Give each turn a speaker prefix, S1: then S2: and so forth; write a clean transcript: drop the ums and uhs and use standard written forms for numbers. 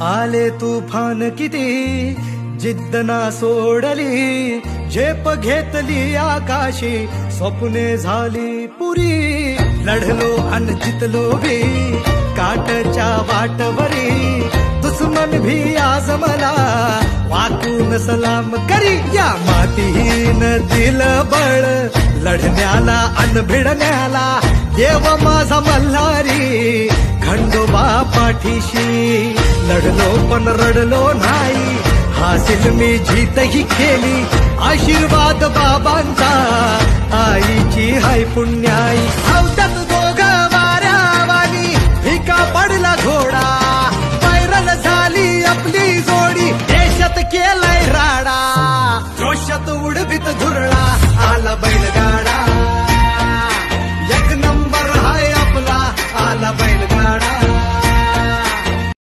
S1: आले तुफान किती जिद्द ना सोडली, झेप घेतली आकाशी, स्वप्ने झाली पुरी. लढलो अन जितलो भी काटच्या वाटवरी, दुश्मन भी आज मला वाकून सलाम करी. या मातीहीन दिलं बळ लढण्याला अन भिडण्याला, देव माझा मल्हारी खंडोबा पाठीशी. लढलो पण रडलो नाही, हासिल मी जीतही केली, आशीर्वाद बाबांचा आईची हाय पुण्याई. अवतात दोघं वाऱ्यावानी फिका पडला घोडा,